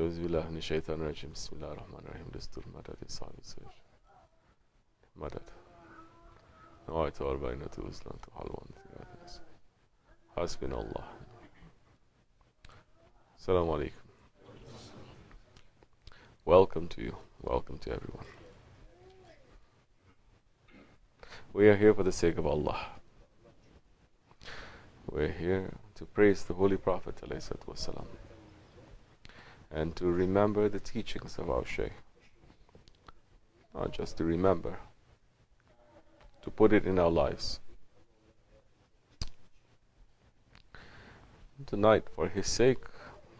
أعوذ بالله من الشيطان الرجيم بسم الله الرحمن الرحيم دستور مدد us-Sayf مدد نوعية أربعين توصلان تحلوان حسبنا الله Assalamu alaikum. Welcome to you. Welcome to everyone. We are here for the sake of Allah. We're here to praise the Holy Prophet ﷺ and to remember the teachings of our Shaykh. Not just to remember, to put it in our lives. Tonight, for his sake,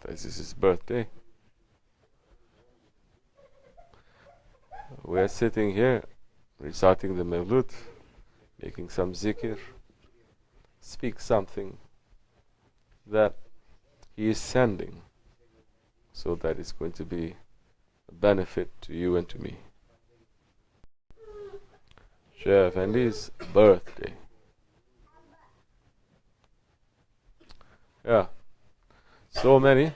this is his birthday, we are sitting here reciting the Mawlid, making some zikr, speak something that he is sending, so that it's going to be a benefit to you and to me. Shaykh Effendi's birthday. Yeah, so many.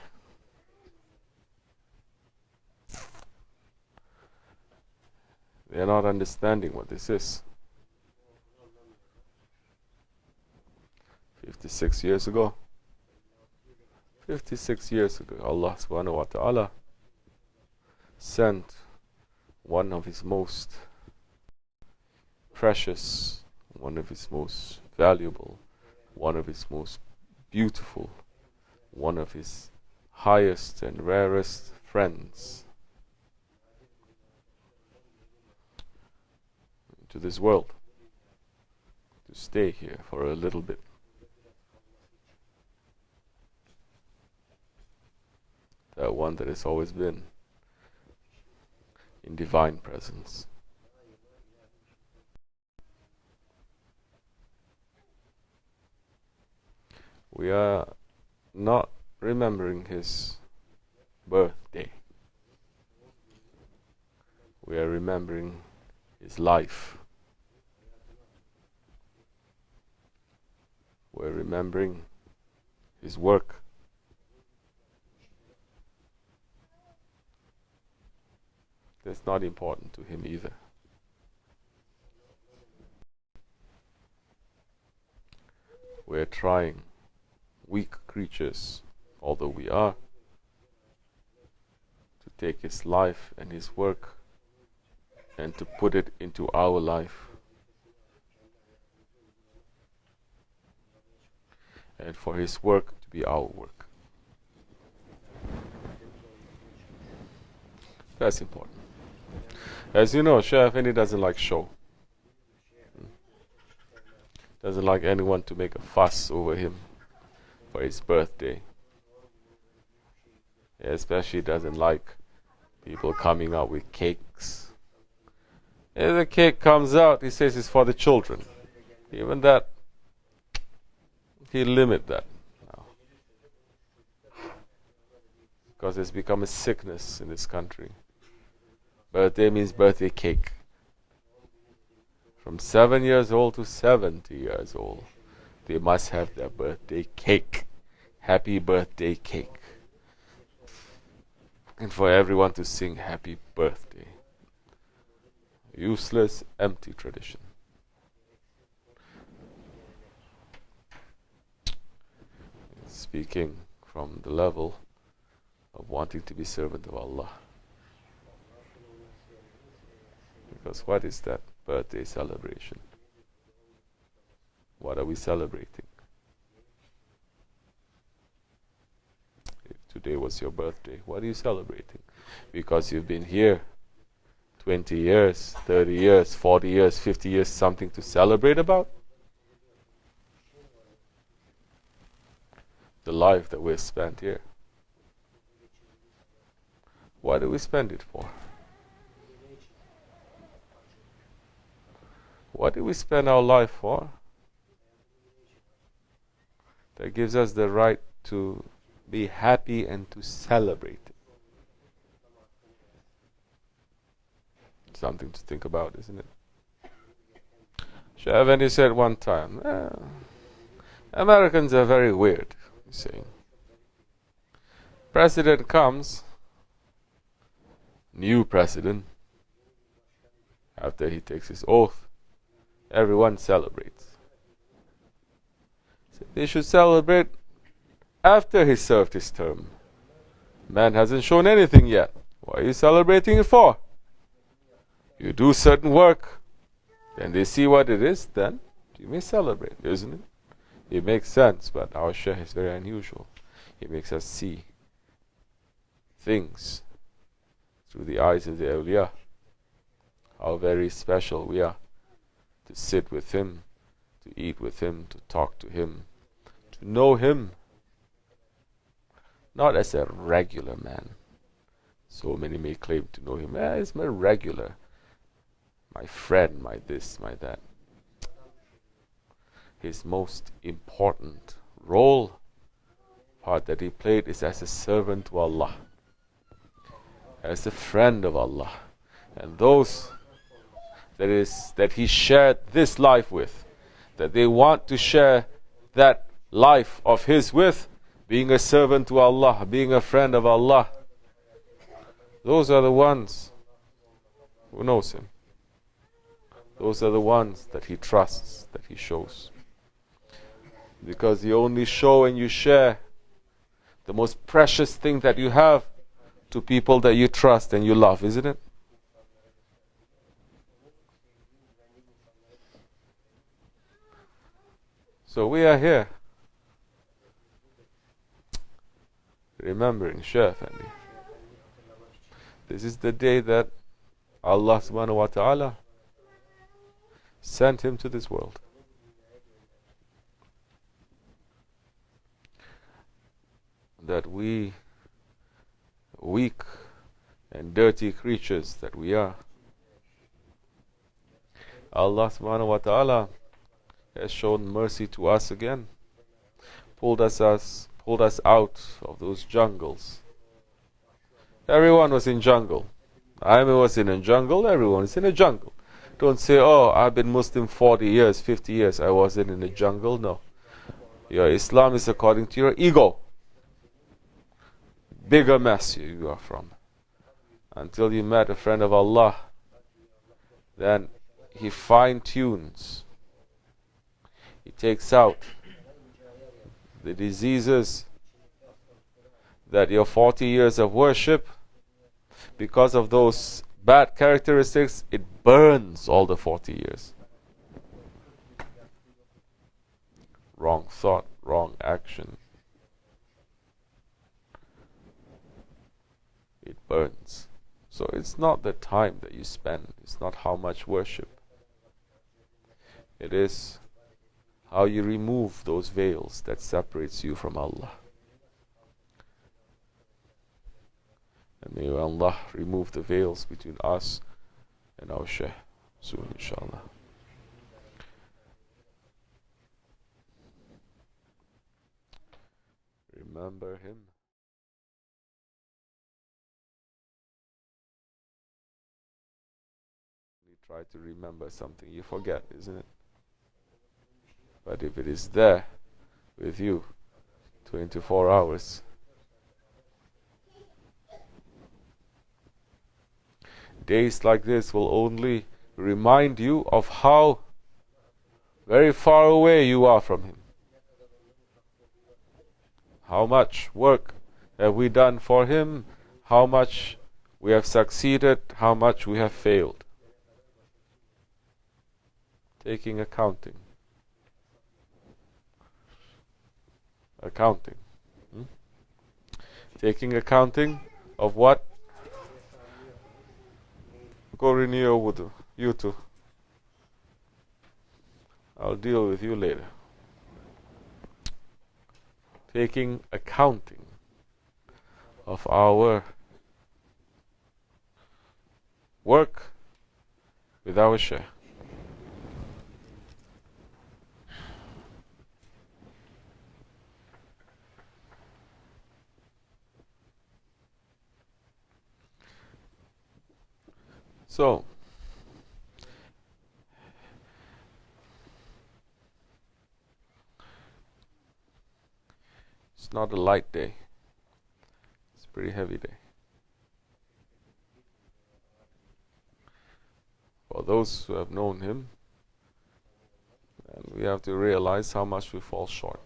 They are not understanding what this is. 56 years ago, Allah SWT sent one of his most precious, one of his most valuable, one of his most beautiful, one of his highest and rarest friends to this world to stay here for a little bit. That one that has always been in divine presence. We are not remembering his birthday. We are remembering his life. We're remembering his work. That's not important to him either. We're trying, weak creatures, although we are, to take his life and his work and to put it into our life, and for his work to be our work. That's important. As you know, Shaykh Effendi doesn't like show. Doesn't like anyone to make a fuss over him for his birthday. He especially doesn't like people coming out with cakes. If the cake comes out, he says it's for the children. Even that, he'll limit that now. Because it's become a sickness in this country. Birthday means birthday cake. From 7 years old to 70 years old, they must have their birthday cake. Happy birthday cake. And for everyone to sing happy birthday. Useless, empty tradition. Speaking from the level of wanting to be servant of Allah. Because what is that birthday celebration? What are we celebrating? If today was your birthday, what are you celebrating? Because you've been here 20 years, 30 years, 40 years, 50 years, something to celebrate about? The life that we've spent here. What do we spend it for? What do we spend our life for? That gives us the right to be happy and to celebrate it. Something to think about, isn't it? Shaykh Effendi said one time, Americans are very weird, he's saying. President comes new president, after he takes his oath, everyone celebrates. So they should celebrate after he served his term. Man hasn't shown anything yet. What are you celebrating it for? You do certain work, then they see what it is, then you may celebrate, isn't it? It makes sense, but our Shaykh is very unusual. He makes us see things through the eyes of the awliya. How very special we are to sit with him, to eat with him, to talk to him, to know him, not as a regular man. So many may claim to know him. He's my regular, my friend, my this, my that. His most important part that he played is as a servant to Allah, as a friend of Allah, and those that he shared this life with, that they want to share that life of his with, being a servant to Allah, being a friend of Allah. Those are the ones who knows him. Those are the ones that he trusts, that he shows. Because you only show and you share the most precious thing that you have to people that you trust and you love, isn't it? So we are here remembering Shaykh Effendi. This is the day that Allah SWT sent him to this world. That we, weak and dirty creatures that we are, Allah SWT has shown mercy to us again, pulled us out of those jungles. Everyone was in jungle. I was in a jungle, everyone is in a jungle. Don't say, oh, I've been Muslim 40 years, 50 years, I wasn't in a jungle. No. Your Islam is according to your ego. Bigger mess you are from. Until you met a friend of Allah, then he fine-tunes. He takes out the diseases that your 40 years of worship, because of those bad characteristics, it burns all the 40 years. Wrong thought, wrong action. It burns. So it's not the time that you spend, it's not how much worship. It is how you remove those veils that separates you from Allah. And may Allah remove the veils between us and our Shaykh soon, inshallah. Remember him. You try to remember something, you forget, isn't it? But if it is there with you 24 hours, days like this will only remind you of how very far away you are from him. How much work have we done for him? How much we have succeeded? How much we have failed? Taking accounting. Taking accounting of what? Go renew your wudu. You too. I'll deal with you later. Taking accounting of our work with our Shaykh. So, it's not a light day. It's a pretty heavy day. For those who have known him, and we have to realize how much we fall short.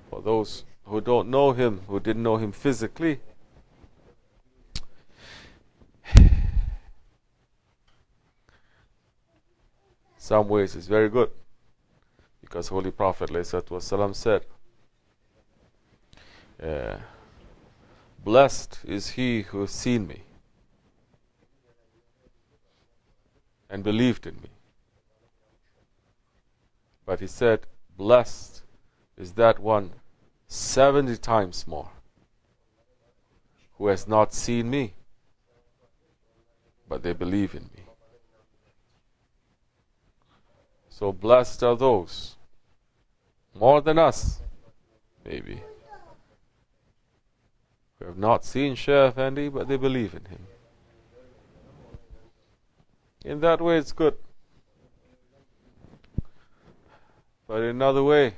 For those who don't know him, who didn't know him physically, some ways it's very good. Because Holy Prophet ﷺ said, blessed is he who has seen me and believed in me. But he said, blessed is that one 70 times more who has not seen me, but they believe in me. So blessed are those, more than us, maybe, who have not seen Shaykh Effendi, but they believe in him. In that way it's good. But in another way,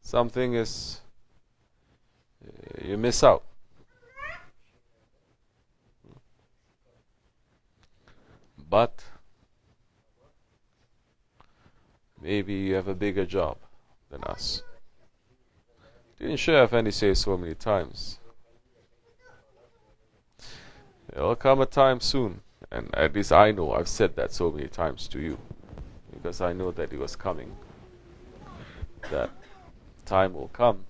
something is, you miss out. But maybe you have a bigger job than us. Didn't Shaykh Effendi say so many times? There will come a time soon, and at least I know I've said that so many times to you, because I know that it was coming. That time will come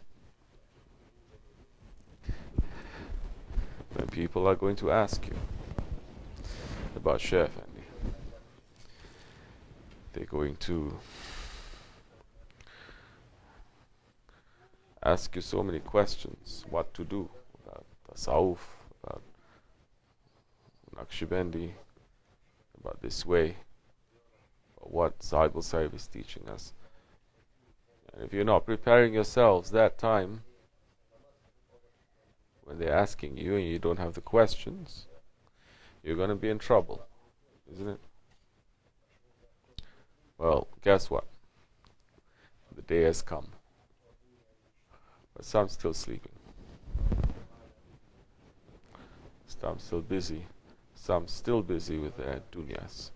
when people are going to ask you about Shaykh Effendi. They're going to ask you so many questions. What to do about Tasawwuf, about Naqshbandi, about this way, about what us-Sayf is teaching us. And if you're not preparing yourselves that time, when they're asking you and you don't have the questions, you're going to be in trouble, isn't it? Well, guess what? The day has come. But some still sleeping. Some still busy. Some still busy with their dunyas.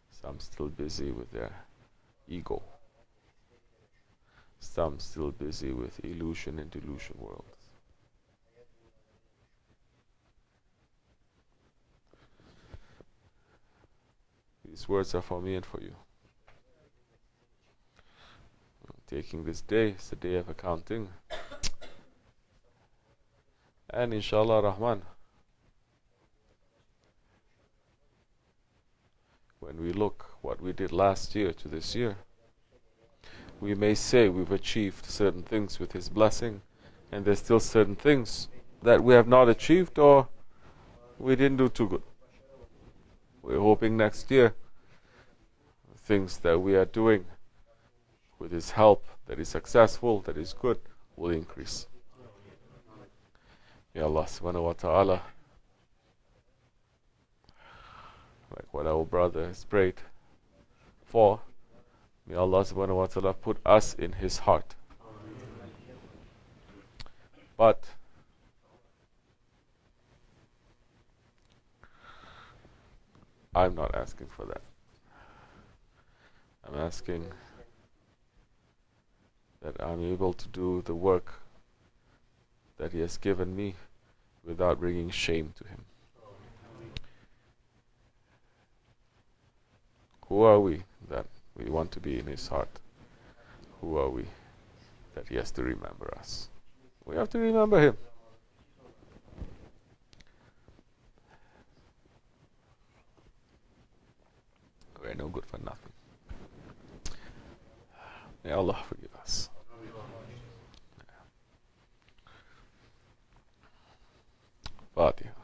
Some still busy with their ego. Some still busy with illusion and delusion worlds. These words are for me and for you. Taking this day, it's the day of accounting. And inshallah Rahman, when we look what we did last year to this year, we may say we've achieved certain things with His blessing, and there's still certain things that we have not achieved or we didn't do too good. We're hoping next year things that we are doing with His help, that is successful, that is good, will increase. May Allah SWT, like what our brother has prayed for, may Allah SWT put us in His heart. But I'm not asking for that. I'm asking that I'm able to do the work that He has given me without bringing shame to Him. Who are we that we want to be in His heart? Who are we that He has to remember us? We have to remember Him. We're no good for nothing. May Allah forgive us. Fatiha.